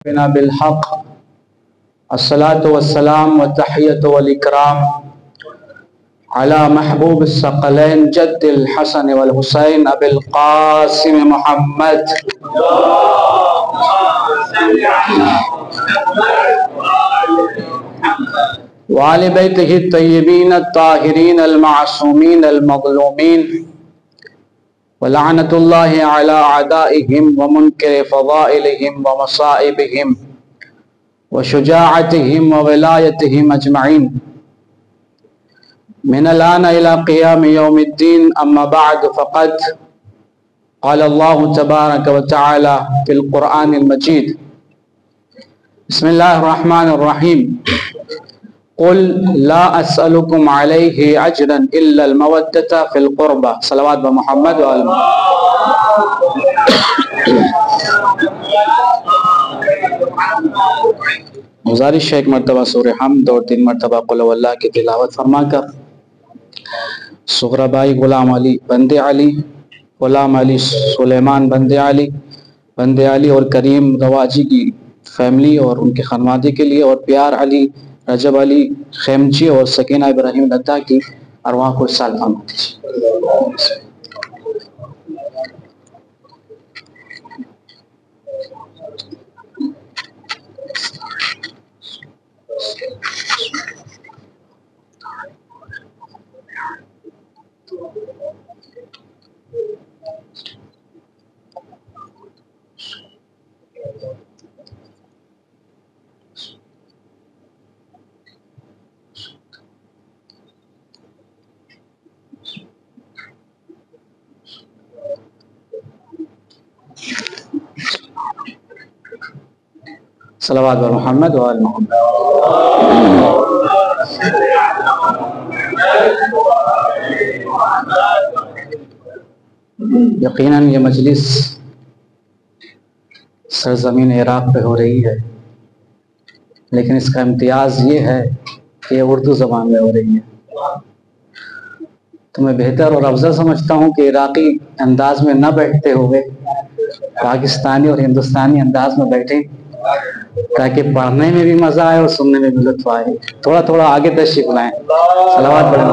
بنا بالحق الصلاة والسلام والتحية والإكرام على محبوب الثقلين جد الحسن والحسين أبي القاسم محمد وآل بيته الطيبين الطاهرين المعصومين المظلومين ولعنة الله على أعدائهم ومنكر فضائلهم ومصائبهم وشجاعتهم وولايتهم أجمعين من الآن إلى قيام يوم الدين. أما بعد فقد قال الله تبارك وتعالى في القرآن المجيد: بسم الله الرحمن الرحيم قل لا أسألكم عليه أجرا إلا المودة في القربى. صلوات بمحمد وآل گزارش ہے ایک مرتبہ سورہ حمد اور 3 مرتبہ قل هو اللہ کی تلاوت فرما کر صغرا بھائی غلام علی بند علی، غلام علی سلیمان بند علی اور کریم رواجی کی فیملی اور ان کے خانوادے کے لیے، اور پیار علی، رجب علی خیمچی اور سکینہ ابراہیم دتا کی ارواح کو سال فرما دیجیے. صلوات بر محمد و آل محمد. یقیناً یہ مجلس سرزمین عراق پہ ہو رہی ہے، لیکن اس کا امتیاز یہ ہے کہ یہ اردو زبان میں ہو رہی ہے. تو میں بہتر اور افضل سمجھتا ہوں کہ عراقی انداز میں نہ بیٹھتے ہوئے پاکستانی اور ہندوستانی انداز میں بیٹھیں، تاکہ پڑھنے میں بھی مزہ آئے اور سننے میں بھی لطف آئے. تھوڑا تھوڑا آگے تشریف لائیں. صلوات پڑھیں.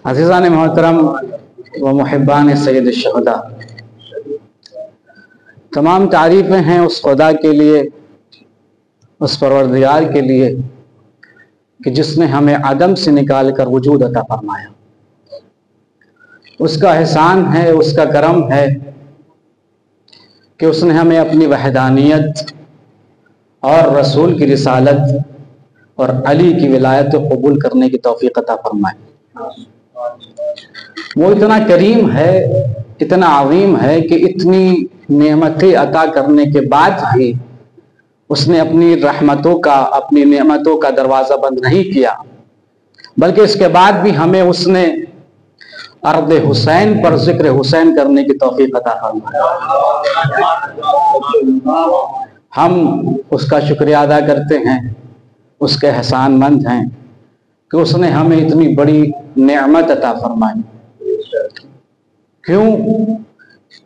عزیزان محترم و محبان سید الشہداء، تمام تعریفیں ہیں اس خدا کے لیے، اس پروردگار کے لیے کہ جس نے ہمیں عدم سے نکال کر وجود عطا فرمایا. اس کا احسان ہے، اس کا کرم ہے کہ اس نے ہمیں اپنی وحدانیت اور رسول کی رسالت اور علی کی ولایت کو قبول کرنے کی توفیق عطا فرمائی. وہ اتنا کریم ہے، اتنا عظیم ہے کہ اتنی نعمتیں عطا کرنے کے بعد بھی اس نے اپنی رحمتوں کا، اپنی نعمتوں کا دروازہ بند نہیں کیا، بلکہ اس کے بعد بھی ہمیں اس نے ارض حسین پر ذکر حسین کرنے کی توفیق عطا فرمائی. ہم اس کا شکریہ ادا کرتے ہیں، اس کے احسان مند ہیں کہ اس نے ہمیں اتنی بڑی نعمت عطا فرمائی. کیوں؟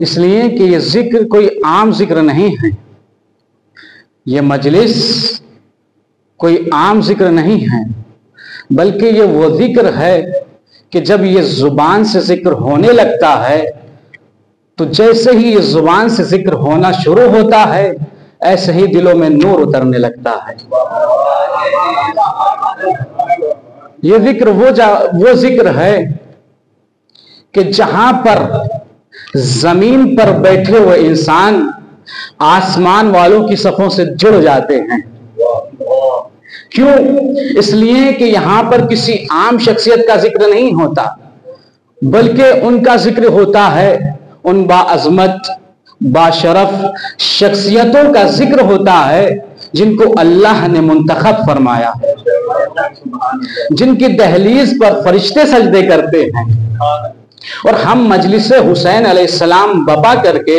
اس لیے کہ یہ ذکر کوئی عام ذکر نہیں ہے، یہ مجلس کوئی عام ذکر نہیں ہے، بلکہ یہ وہ ذکر ہے کہ جب یہ زبان سے ذکر ہونے لگتا ہے تو جیسے ہی یہ زبان سے ذکر ہونا شروع ہوتا ہے ایسے ہی دلوں میں نور اترنے لگتا ہے. یہ ذکر وہ ذکر ہے کہ جہاں پر زمین پر بیٹھے ہوئے انسان آسمان والوں کی صفوں سے جڑ جاتے ہیں. کیوں؟ اس لیے کہ یہاں پر کسی عام شخصیت کا ذکر نہیں ہوتا، بلکہ ان کا ذکر ہوتا ہے، ان باعظمت باشرف شخصیتوں کا ذکر ہوتا ہے جن کو اللہ نے منتخب فرمایا، جن کی دہلیز پر فرشتے سجدے کرتے ہیں. اور ہم مجلس حسین علیہ السلام بپا کر کے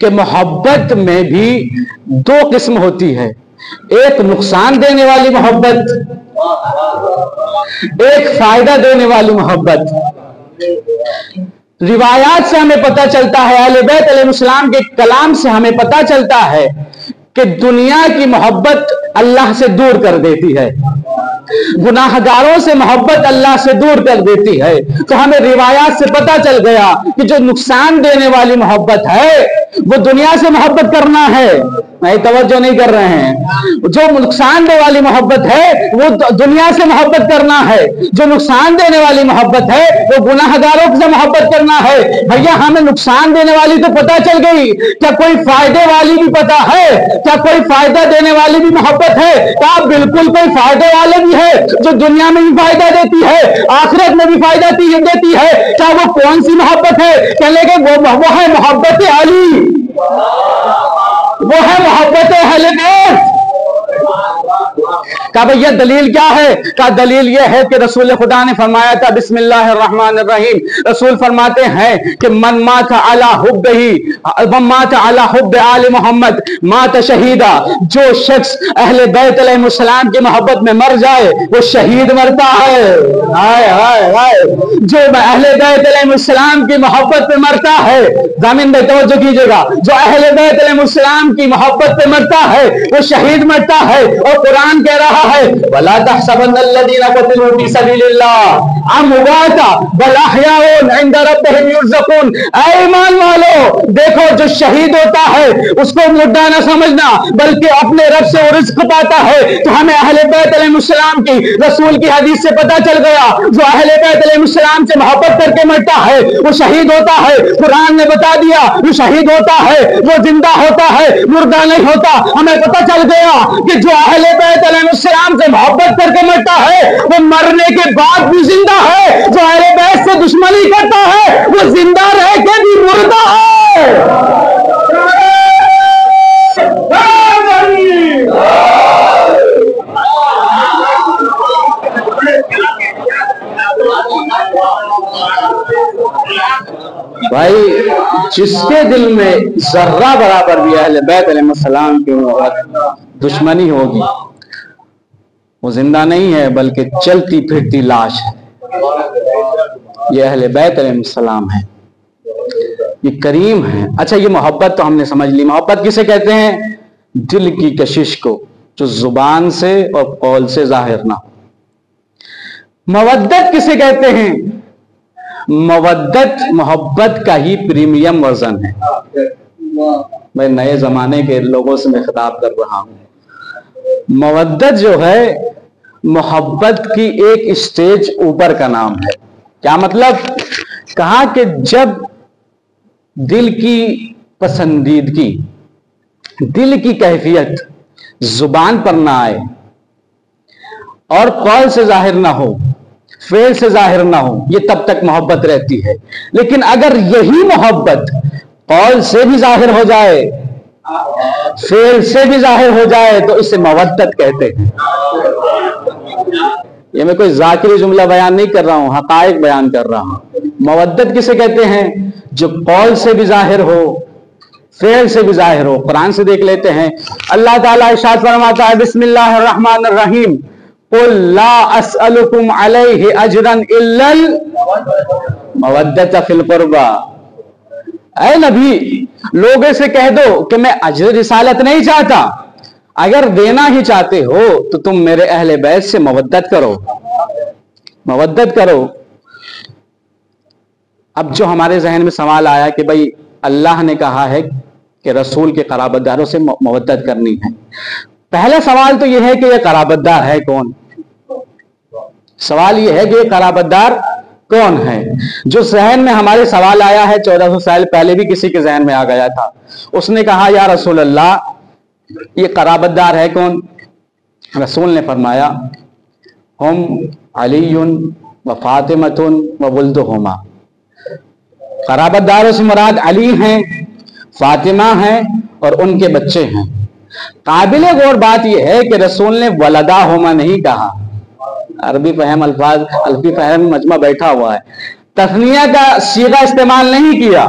کہ محبت میں بھی دو قسم ہوتی ہے، ایک نقصان دینے والی محبت، ایک فائدہ دینے والی محبت۔ روایات سے ہمیں پتہ چلتا ہے، اہل بیت علیہ السلام کے کلام سے ہمیں پتہ چلتا ہے کہ دنیا کی محبت اللہ سے دور کر دیتی ہے، گناہ گاروں سے محبت اللہ سے دور کر دیتی ہے۔ تو ہمیں روایات سے پتہ چل گیا کہ جو نقصان دینے والی محبت ہے وہ دنیا سے محبت کرنا ہے، نہیں توجہ نہیں کر رہے ہیں، جو نقصان دینے والی محبت ہے وہ دنیا سے محبت کرنا ہے، جو نقصان دینے والی محبت ہے وہ گناہ گاروں سے محبت کرنا ہے۔ بھیا ہمیں نقصان دینے والی تو پتہ چل گئی، کیا کوئی فائدے والی بھی پتہ ہے؟ کیا کوئی فائدہ دینے والی بھی محبت ہے؟ کیا بالکل کوئی فائدے والے بھی ہے جو دنیا میں بھی فائدہ دیتی ہے، آخرت میں بھی فائدہ دیتی ہے؟ کیا وہ کون سی محبت ہے؟ کہنے کہ وہ ہے محبت علی، وہ ہے محبت اہل بیت۔ کہا بھئی یہ دلیل کیا ہے؟ کہا دلیل یہ ہے کہ رسول خدا نے فرمایا تھا بسم اللہ الرحمن الرحیم، رسول فرماتے ہیں کہ من مات علی حب آل محمد مات شہیدا، جو شخص اہل بیت علیہ السلام کی محبت میں مر جائے وہ شہید مرتا ہے۔ ہائے ہائے ہائے، جو اہل بیت علیہ السلام کی محبت پہ مرتا ہے، ضامن بھائی توجہ کیجئے گا، جو اہل بیت علیہ السلام کی محبت پہ مرتا ہے وہ شہید مرتا ہے۔ اور قرآن کہہ رہا ہے وَلَا تَحْسَبَنَّ الَّذِينَ قُتِلُوا فِي سَبِيلِ اللَّهِ أَمْوَاتًا بَلْ أَحْيَاءٌ عِندَ رَبِّهِمْ يُرْزَقُونَ۔ اے ایمان والو دیکھو، جو شہید ہوتا ہے اس کو مردہ نہ سمجھنا بلکہ اپنے رب سے وہ رزق پاتا ہے۔ تو ہمیں اہل بیت علیہ السلام کی رسول کی حدیث سے پتہ چل گیا، جو اہل بیت علیہ السلام سے محبت کر کے مرتا ہے وہ شہید ہوتا ہے۔ قرآن نے بتا دیا وہ شہید ہوتا ہے، وہ زندہ ہوتا ہے، مردہ نہیں ہوتا۔ ہمیں پتہ چل گیا کہ جو اہل بیت علیہ السلام سے محبت کر کے مرتا ہے وہ مرنے کے بعد بھی زندہ ہے، جو اہل بیت سے دشمنی کرتا ہے وہ زندہ رہ کے بھی مردہ ہے۔ بھائی جس کے دل میں ذرہ برابر بھی اہل بیت علیہ السلام کی دشمنی ہوگی وہ زندہ نہیں ہے بلکہ چلتی پھرتی لاش ہے۔ یہ اہل بیت علیہ السلام ہے، یہ کریم ہے۔ اچھا یہ محبت تو ہم نے سمجھ لی، محبت کسے کہتے ہیں؟ دل کی کشش کو جو زبان سے اور قول سے ظاہر نہ ہو۔ مودت کسے کہتے ہیں؟ مودت محبت کا ہی پریمیم ورژن ہے۔ میں نئے زمانے کے لوگوں سے میں خطاب کر رہا ہوں۔ مودت جو ہے محبت کی ایک اسٹیج اوپر کا نام ہے۔ کیا مطلب؟ کہا کہ جب دل کی پسندیدگی، دل کی کیفیت زبان پر نہ آئے اور قول سے ظاہر نہ ہو، فعل سے ظاہر نہ ہو، یہ تب تک محبت رہتی ہے۔ لیکن اگر یہی محبت قول سے بھی ظاہر ہو جائے، فعل سے بھی ظاہر ہو جائے تو اسے مودت کہتے ہیں۔ یہ میں کوئی ذاکری جملہ بیان نہیں کر رہا ہوں، حقائق بیان کر رہا ہوں۔ مودت کسے کہتے ہیں؟ جو قول سے بھی ظاہر ہو، فعل سے بھی ظاہر ہو۔ قرآن سے دیکھ لیتے ہیں، اللہ تعالیٰ ارشاد فرماتا ہے بسم اللہ الرحمن الرحیم قل لا اسألكم علیہ اجرا الا المودۃ فی القربى۔ اے نبی لوگوں سے کہہ دو کہ میں اجر رسالت نہیں چاہتا، اگر دینا ہی چاہتے ہو تو تم میرے اہل بیت سے مودت کرو، مودت کرو۔ اب جو ہمارے ذہن میں سوال آیا کہ بھائی اللہ نے کہا ہے کہ رسول کے قرابت داروں سے مودت کرنی ہے، پہلا سوال تو یہ ہے کہ یہ قرابت دار ہے کون؟ سوال یہ ہے کہ یہ قرابت دار کون ہے؟ جو ذہن میں ہمارے سوال آیا ہے 1400 سال پہلے بھی کسی کے ذہن میں آ گیا تھا۔ اس نے کہا یا رسول اللہ یہ قرابت دار ہے کون؟ رسول نے فرمایا ہم علی و فاطمۃ و ولدہما۔ قرابت داروں سے مراد علی ہیں، فاطمہ ہیں اور ان کے بچے ہیں۔ قابل غور بات یہ ہے کہ رسول نے ولداہما نہیں کہا۔ عربی فہم الفاظ، عربی فہم مجمع بیٹھا ہوا ہے، تثنیہ کا صیغہ استعمال نہیں کیا،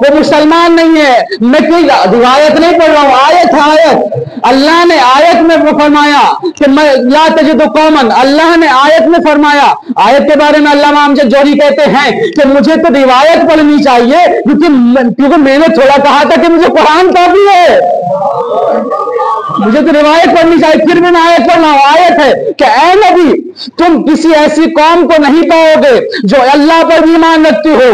وہ مسلمان نہیں ہے. میں کوئی روایت نہیں پڑھ رہا ہوں, آیت ہے آیت. اللہ نے آیت میں فرمایا کہ لا تجد قوما, اللہ نے آیت میں فرمایا. آیت کے بارے میں علامہ امجد جوہری کہتے ہیں کہ مجھے تو روایت پڑھنی چاہیے کیونکہ میں نے تھوڑا کہا تھا کہ مجھے قرآن کافی ہے, مجھے تو روایت پڑھنی چاہیے. پھر میں آیت پڑھ رہا ہوں. آیت ہے کہ اے نبی تم کسی ایسی قوم کو نہیں پاؤ گے جو اللہ پر بھی ایمان رکھتی ہو,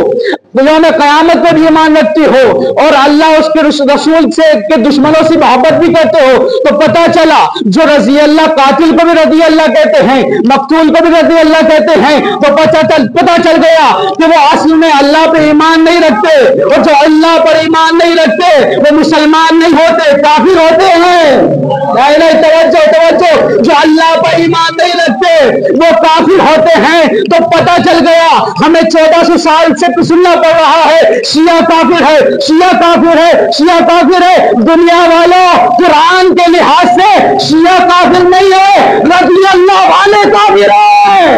یوم قیامت پر بھی ایمان رکھتی ہو, اور اللہ اس کے رسول سے کے دشمنوں سے محبت بھی کرتے ہو. تو پتہ چلا جو رضی اللہ, قاتل کو بھی رضی اللہ کہتے ہیں, مقتول کو بھی رضی اللہ کہتے ہیں, تو پتہ چل گیا کہ وہ اصل میں اللہ پہ ایمان نہیں رکھتے, اور جو اللہ پر ایمان نہیں رکھتے وہ مسلمان نہیں ہوتے, کافر ہوتے ہیں. توجہ, جو اللہ پر ایمان نہیں رکھتے وہ کافر ہوتے ہیں. تو پتہ چل گیا ہمیں 1400 سال سے سننا پڑ رہا ہے شیعہ کافر ہے, شیعہ کافر ہے, شیعہ کافر ہے. دنیا والوں قرآن کے لحاظ سے شیعہ کافر نہیں ہے, رضی اللہ والے کافر ہیں.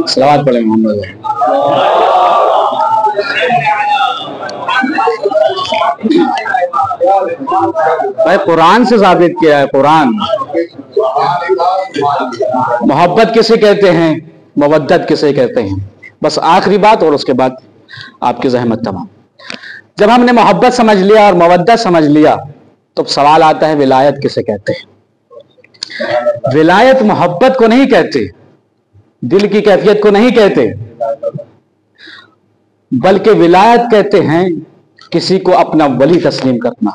صلوات پڑھیں محمد. بھائی قرآن سے ثابت کیا ہے. قرآن محبت کسے کہتے ہیں, مودت کسے کہتے ہیں. بس آخری بات اور اس کے بعد آپ کی زحمت تمام. جب ہم نے محبت سمجھ لیا اور مودت سمجھ لیا تو سوال آتا ہے ولایت کسے کہتے ہیں. ولایت محبت کو نہیں کہتے, دل کی کیفیت کو نہیں کہتے, بلکہ ولایت کہتے ہیں کسی کو اپنا ولی تسلیم کرنا,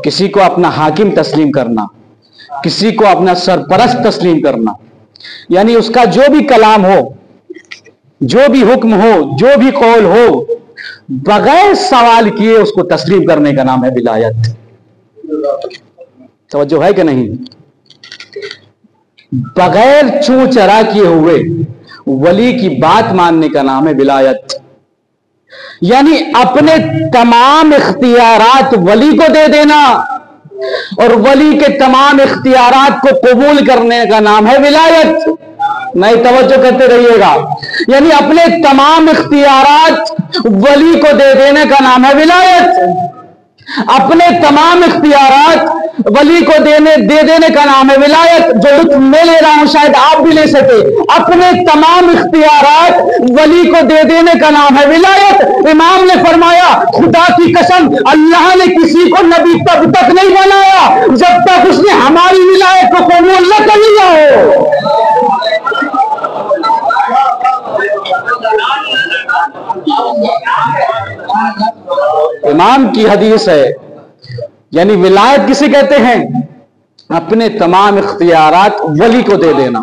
کسی کو اپنا حاکم تسلیم کرنا, کسی کو اپنا سرپرست تسلیم کرنا. یعنی اس کا جو بھی کلام ہو, جو بھی حکم ہو, جو بھی قول ہو, بغیر سوال کیے اس کو تسلیم کرنے کا نام ہے ولایت. توجہ ہے کہ نہیں؟ بغیر چوں چرا کیے ہوئے ولی کی بات ماننے کا نام ہے ولایت. یعنی اپنے تمام اختیارات ولی کو دے دینا اور ولی کے تمام اختیارات کو قبول کرنے کا نام ہے ولایت. نہیں, توجہ کرتے رہیے گا. یعنی اپنے تمام اختیارات ولی کو دے دینے کا نام ہے ولایت. اپنے تمام اختیارات ولی کو دے دینے کا نام ہے ولایت. جو لطف میں لے رہا ہوں شاید آپ بھی لے سکے. اپنے تمام اختیارات ولی کو دے دینے کا نام ہے ولایت. امام نے فرمایا خدا کی قسم اللہ نے کسی کو نبی تب تک نہیں بنایا جب تک اس نے ہماری ولایت کو قبول نہ کر لیا ہو. امام کی حدیث ہے. یعنی ولایت کسے کہتے ہیں؟ اپنے تمام اختیارات ولی کو دے دینا.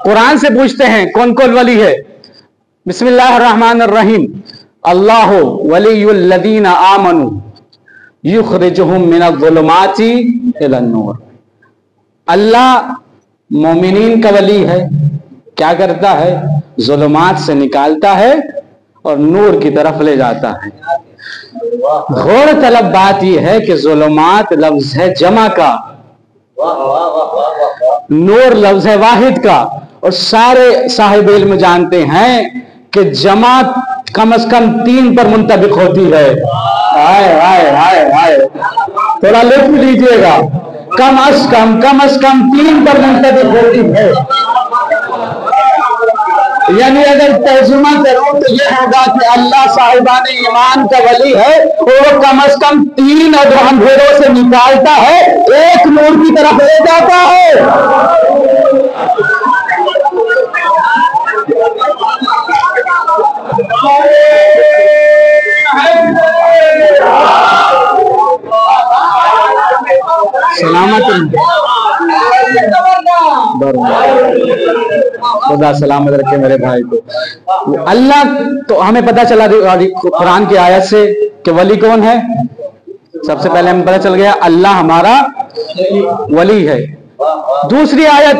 قرآن سے پوچھتے ہیں کون کون ولی ہے. بسم اللہ الرحمن الرحیم. اللہ ولی الذین آمنوا یخرجہم من الظلمات الی النور. اللہ مومنین کا ولی ہے. کیا کرتا ہے؟ ظلمات سے نکالتا ہے اور نور کی طرف لے جاتا ہے. غور طلب بات یہ ہے کہ ظلمات لفظ ہے جمع کا, نور لفظ ہے واحد کا, اور سارے صاحب علم جانتے ہیں کہ جمع کم از کم 3 پر منطبق ہوتی ہے. آئے آئے آئے آئے تھوڑا لطف لیجیے گا. کم از کم 3 پر منطبق ہوتی ہے. یعنی اگر ترجمہ کروں تو یہ ہوگا کہ اللہ صاحبان ایمان کا ولی ہے اور وہ کم از کم 3 اندھیروں سے نکالتا ہے, ایک نور کی طرف لے جاتا ہے. سلامت خدا سلامت رکھے میرے بھائی کو. اللہ تو ہمیں پتہ چلا قرآن کی آیت سے کہ ولی کون ہے. سب سے پہلے ہمیں پتہ چل گیا اللہ ہمارا ولی ہے. دوسری آیت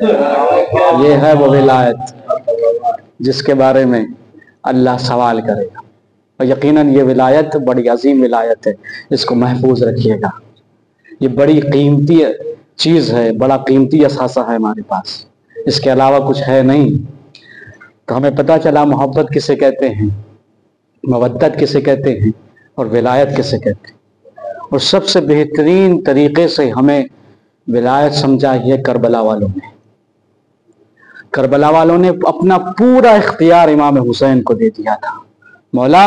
یہ ہے وہ ولایت جس کے بارے میں اللہ سوال کرے گا، اور یقیناً یہ ولایت بڑی عظیم ولایت ہے، اس کو محفوظ رکھیے گا۔ یہ بڑی قیمتی چیز ہے، بڑا قیمتی اثاثہ ہے ہمارے پاس، اس کے علاوہ کچھ ہے نہیں۔ تو ہمیں پتہ چلا محبت کسے کہتے ہیں، مودت کسے کہتے ہیں، اور ولایت کسے کہتے ہیں۔ اور سب سے بہترین طریقے سے ہمیں ولایت سمجھا یہ کربلا والوں نے۔ کربلا والوں نے اپنا پورا اختیار امام حسین کو دے دیا تھا۔ مولا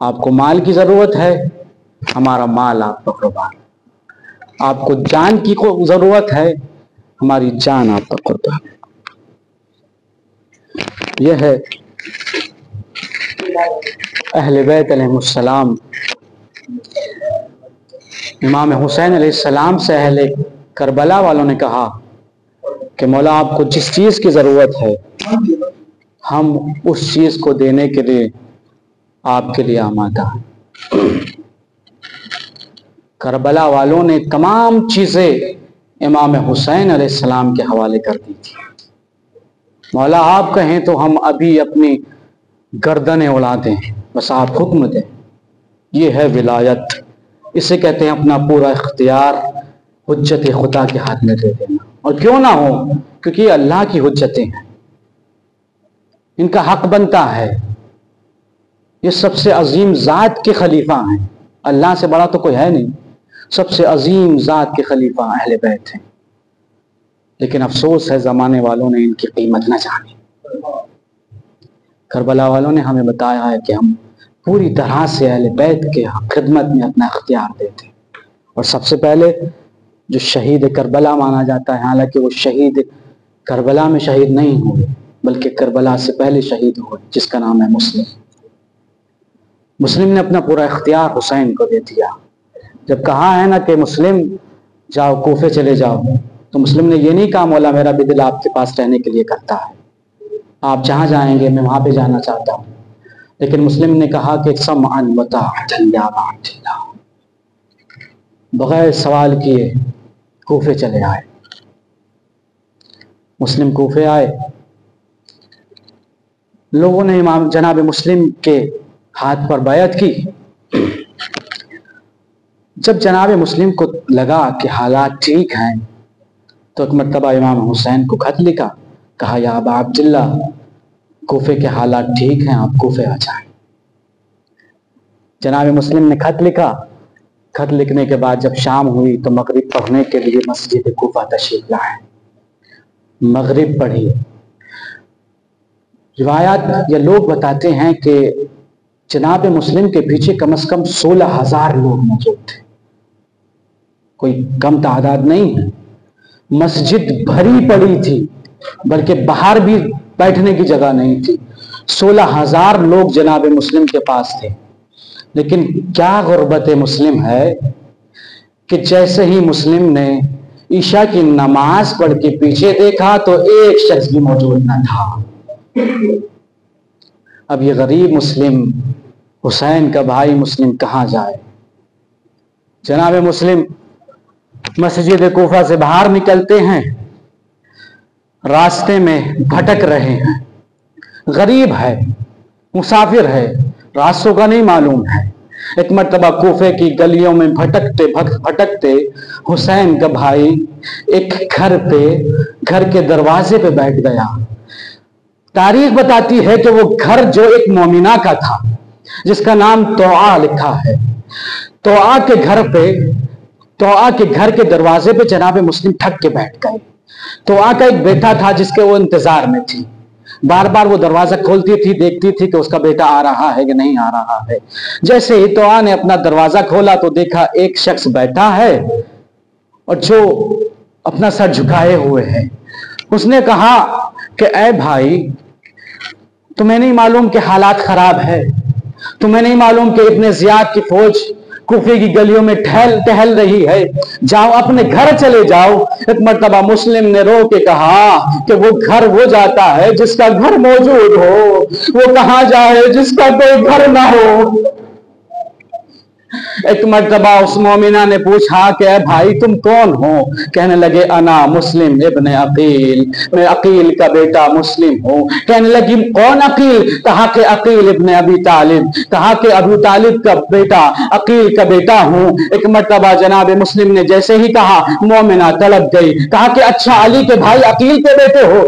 آپ کو مال کی ضرورت ہے، ہمارا مال آپ پر قربان۔ آپ کو جان کی ضرورت ہے، ہماری جان آپ پر قربان۔ یہ ہے اہل بیت علیہ السلام۔ امام حسین علیہ السلام سے اہل کربلا والوں نے کہا کہ مولا آپ کو جس چیز کی ضرورت ہے ہم اس چیز کو دینے کے لیے آپ کے لیے آمادہ ہیں۔ کربلا والوں نے تمام چیزیں امام حسین علیہ السلام کے حوالے کر دی تھی۔ مولا آپ کہیں تو ہم ابھی اپنی گردنیں اڑا دیں، بس آپ حکم دیں۔ یہ ہے ولایت، اسے کہتے ہیں اپنا پورا اختیار حجت خدا کے ہاتھ میں دے دینا۔ اور کیوں نہ ہو، کیونکہ یہ اللہ کی حجتیں ہیں، ان کا حق بنتا ہے۔ یہ سب سے عظیم ذات کے خلیفہ ہیں، اللہ سے بڑا تو کوئی ہے نہیں، سب سے عظیم ذات کے خلیفہ اہل بیت ہیں، لیکن افسوس ہے زمانے والوں نے ان کی قیمت نہ جانی۔ کربلا والوں نے ہمیں بتایا ہے کہ ہم پوری طرح سے اہل بیت کے خدمت میں اپنا اختیار دیتے ہیں۔ اور سب سے پہلے جو شہید کربلا مانا جاتا ہے، حالانکہ وہ شہید کربلا میں شہید نہیں ہوئے بلکہ کربلا سے پہلے شہید ہوئے، جس کا نام ہے مسلم۔ مسلم نے اپنا پورا اختیار حسین کو دے دیا۔ جب کہا ہے نا کہ مسلم جاؤ کوفے چلے جاؤ، تو مسلم نے یہ نہیں کہا مولا میرا بھی دل آپ کے پاس رہنے کے لیے کرتا ہے، آپ جہاں جائیں گے میں وہاں پہ جانا چاہتا ہوں، لیکن مسلم نے کہا کہ سمعا وطاعۃ یا بعد اللہ، بغیر سوال کیے کوفے چلے آئے۔ مسلم کوفے آئے، لوگوں نے امام جناب مسلم کے ہاتھ پر بیعت کی۔ جب جناب مسلم کو لگا کہ حالات ٹھیک ہیں تو ایک مرتبہ امام حسین کو خط لکھا، کہا یا ابا عبداللہ کوفے کے حالات ٹھیک ہیں، آپ کوفے آ جائیں۔ جناب مسلم نے خط لکھا۔ خط لکھنے کے بعد جب شام ہوئی تو مغرب پڑھنے کے لیے مسجد کوفہ تشریف لائے، مغرب پڑھی۔ روایات یا لوگ بتاتے ہیں کہ جناب مسلم کے پیچھے کم از کم 16,000 لوگ موجود تھے، کوئی کم تعداد نہیں ہے۔ مسجد بھری پڑی تھی، بلکہ باہر بھی بیٹھنے کی جگہ نہیں تھی۔ 16,000 لوگ جناب مسلم کے پاس تھے، لیکن کیا غربت مسلم ہے کہ جیسے ہی مسلم نے عشاء کی نماز پڑھ کے پیچھے دیکھا تو ایک شخص بھی موجود نہ تھا۔ اب یہ غریب مسلم، حسین کا بھائی مسلم کہاں جائے؟ جناب مسلم مسجد کوفہ سے باہر نکلتے ہیں، راستے میں بھٹک رہے ہیں، غریب ہے، مسافر ہے، راستوں کا نہیں معلوم ہے۔ ایک مرتبہ کوفے کی گلیوں میں بھٹکتے حسین کا بھائی ایک گھر کے دروازے پہ بیٹھ گیا۔ تاریخ بتاتی ہے کہ وہ گھر جو ایک مومنہ کا تھا، جس کا نام توعا لکھا ہے، توعا کے گھر کے دروازے پہ جناب مسلم تھک کے بیٹھ گئے۔ توعا کا ایک بیٹا تھا جس کے وہ انتظار میں تھی، بار بار وہ دروازہ کھولتی تھی، دیکھتی تھی کہ اس کا بیٹا آ رہا ہے کہ نہیں آ رہا ہے۔ جیسے ہی توعا نے اپنا دروازہ کھولا تو دیکھا ایک شخص بیٹھا ہے اور جو اپنا سر جھکائے ہوئے ہے۔ اس نے کہا کہ اے بھائی، تمہیں نہیں معلوم کہ حالات خراب ہے؟ تمہیں نہیں معلوم کہ ابن زیاد کی فوج کوفے کی گلیوں میں ٹہل رہی ہے؟ جاؤ اپنے گھر چلے جاؤ۔ ایک مرتبہ مسلم نے رو کے کہا کہ وہ گھر وہ جاتا ہے جس کا گھر موجود ہو، وہ کہاں جائے جس کا کوئی گھر نہ ہو۔ ایک مرتبہ اس مومنہ نے پوچھا کہ اے بھائی تم کون ہو؟ کہنے لگے انا مسلم ابن عقیل، میں عقیل کا بیٹا مسلم ہوں۔ کہنے لگی کون عقیل؟ کہا کہ عقیل ابن ابی طالب، کہا کہ ابو طالب کا بیٹا، عقیل کا بیٹا ہوں۔ ایک مرتبہ جناب مسلم نے جیسے ہی کہا مومنہ تڑپ گئی، کہا کہ اچھا علی کے بھائی عقیل کے بیٹے ہو؟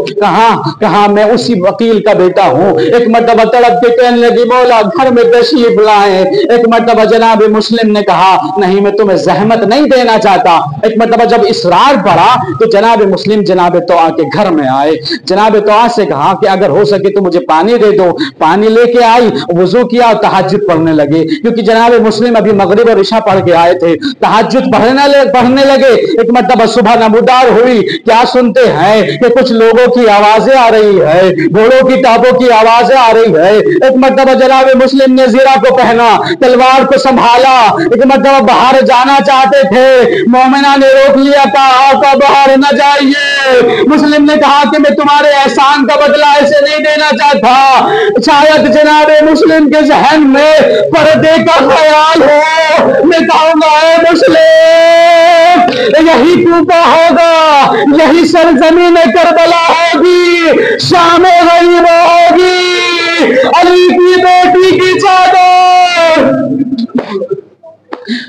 کہا میں اسی عقیل کا بیٹا ہوں۔ ایک مرتبہ تڑپ کے کہنے لگی مولا گھر میں تشریف لائیں۔ ایک مرتبہ جناب مسلم نے کہا نہیں میں تمہیں زحمت نہیں دینا چاہتا۔ ایک مرتبہ جب اصرار پڑا تو جناب مسلم جناب طوع کے گھر میں آئے، جناب طوع سے کہا کہ اگر ہو سکے تو مجھے پانی دے دو۔ پانی لے کے آئی، وضو کیا اور تہجد پڑھنے لگے، کیونکہ جناب مسلم ابھی مغرب اور عشاء پڑھ کے آئے تھے۔ تہجد پڑھنے لگے۔ ایک مرتبہ صبح نمودار ہوئی، کیا سنتے ہیں کہ کچھ لوگوں کی آوازیں آ رہی ہے، گھوڑوں کی ٹاپوں کی آوازیں آ رہی ہے۔ ایک مرتبہ جناب مسلم نے زرہ کو پہنا، تلوار کو سنبھالا۔ ایک مرتبہ باہر جانا چاہتے تھے، مومنہ نے روک لیا، کہا آقا باہر نہ جائیے۔ مسلم نے کہا کہ میں تمہارے احسان کا بدلہ ایسے نہیں دینا چاہتا۔ شاید جناب مسلم کے ذہن میں پردے کا خیال ہو، میں کہوں گا اے مسلم یہی کوفہ ہوگا، یہی سرزمین کربلا ہوگی، شام غریبہ ہوگی، علی کی بیٹی کی چادر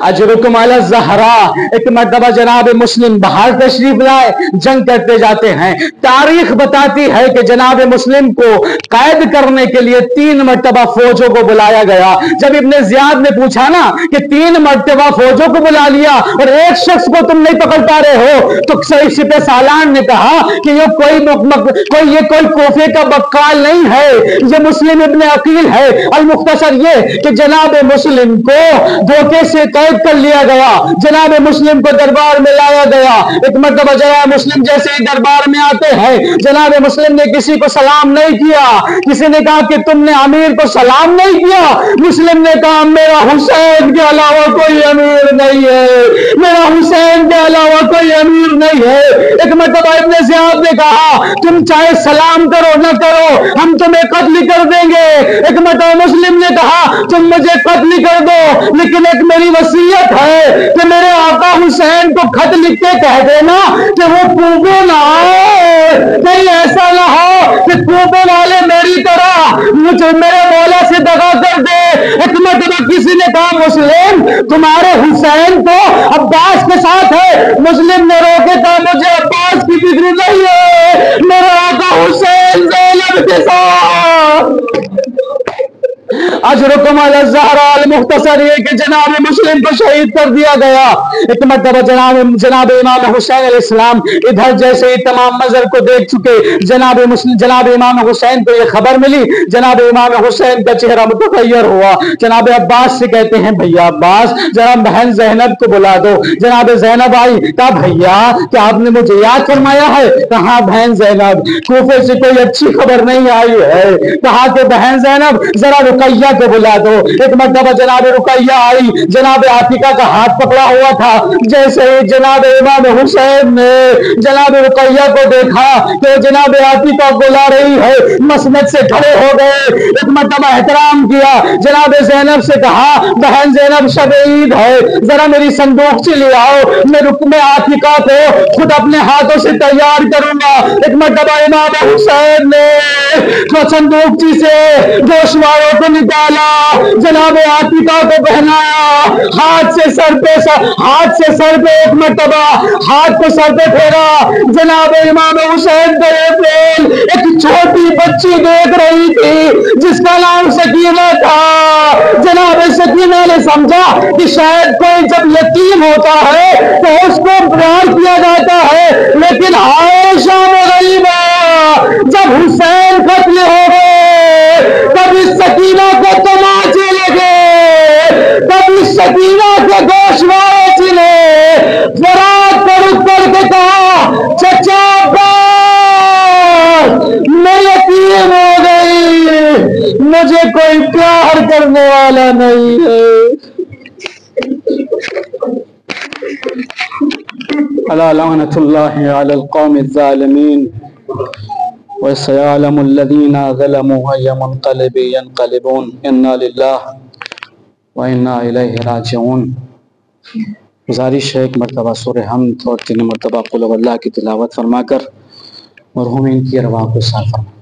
اجرکم علی الزہرا۔ ایک مرتبہ جناب مسلم باہر تشریف لائے، جنگ کرتے جاتے ہیں۔ تاریخ بتاتی ہے کہ جناب مسلم کو قید کرنے کے لیے 3 مرتبہ فوجوں کو بلایا گیا۔ جب ابن زیاد نے پوچھا نا کہ 3 مرتبہ فوجوں کو بلا لیا اور ایک شخص کو تم نہیں پکڑ پا رہے ہو، تو سپہ سالار نے کہا کہ یہ کوئی کوفے کا بقال نہیں ہے، یہ مسلم ابن عقیل ہے۔ المختصر یہ کہ جناب مسلم کو دھوکے سے قید کر لیا گیا، جناب مسلم کو دربار میں لایا گیا۔ ایک مرتبہ جناب مسلم جیسے ہی دربار میں آتے ہیں، جناب مسلم نے کسی کو سلام نہیں کیا۔ کسی نے کہا کہ تم نے امیر کو سلام نہیں کیا؟ مسلم نے کہا میرا حسین کے علاوہ کوئی امیر نہیں ہے، میرا حسین کے علاوہ کوئی امیر نہیں ہے۔ ایک مرتبہ ابن زیاد نے کہا تم چاہے سلام کرو نہ کرو ہم تمہیں قتل کر دیں گے۔ ایک مرتبہ مسلم نے کہا تم مجھے قتل کر دو، لیکن ایک میری وصیت ہے کہ میرے آقا حسین کو خط لکھ کے کہہ دینا کہ وہ کوفے نہ آئے، کہیں ایسا نہ ہو کہ کوفے والے میری طرح مجھے میرے مولا سے دغا کر دے۔ ایک مرتبہ کسی نے کہا مسلم تمہارے حسین تو عباس کے ساتھ ہے۔ مسلم نے روکے کہا مجھے عباس کی فکر نہیں ہے، میرے آقا حسین زینب کے ساتھ۔ اجرکم علی الزہرا۔ المختصر یہ کہ جناب مسلم کو شہید کر دیا گیا۔ ایک مرتبہ جناب امام حسین علیہ السلام ادھر جیسے ہی تمام منظر کو دیکھ چکے، جناب امام حسین کو یہ خبر ملی، جناب امام حسین کا چہرہ متغیر ہوا۔ جناب عباس سے کہتے ہیں بھیا عباس جناب بہن زینب کو بلا دو۔ جناب زینب آئی، کہا بھیا کیا آپ نے مجھے یاد فرمایا ہے؟ کہا بہن زینب کوفے سے کوئی اچھی خبر نہیں آئی ہے۔ کہا کہ بہن زینب ذرا رقیہ کو بلا دو۔ ایک مرتبہ جناب رقیہ آئی، جناب عاتقہ کا ہاتھ پکڑا ہوا تھا۔ جیسے ہی جناب امام حسین نے جناب رقیہ کو دیکھا کہ جناب عاتقہ کو لا رہی ہے، مسند سے کھڑے ہو گئے۔ ایک مرتبہ احترام کیا، جناب زینب سے کہا بہن زینب شب عید ہے، ذرا میری صندوق لے آؤ، میں عاتقہ کو خود اپنے ہاتھوں سے تیار کروں گا۔ ایک مرتبہ امام حسین نے صندوق سے گوشواروں کو نکالا، جناب عاتقہ کو پہنایا، ہاتھ سے سر پہ ایک مرتبہ ہاتھ کو سر پہ پھیرا۔ جناب امام حسین کا یہ فعل ایک چھوٹی بچی دیکھ رہی تھی جس کا نام سکینہ تھا۔ جناب سکینہ نے سمجھا کہ شاید کوئی جب یتیم ہوتا ہے تو اس کو پیار کیا جاتا ہے، لیکن عائشہ غریبہ جب حسین قتل ہو گئے تب اس سکینہ کو تماچے لگے، تب اس سکینہ کے گوشوارے چلے۔ فرات پر اٹھ کر کے کہا چچا میں یتیم ہو گئی، مجھے کوئی پیار کرنے والا نہیں ہے۔ الا لعنۃ اللہ علی القوم الظالمین وسيعلم الذين ظلموا أي منقلب ينقلبون. إنا لله وَإِنَّا إِلَيْهِ راجعون۔ گزارش ہے ایک مرتبہ سورہ حمد اور 3 مرتبہ قل هو اللہ کی تلاوت فرما کر مرحومین کی ارواح کو صاف فرمائیں۔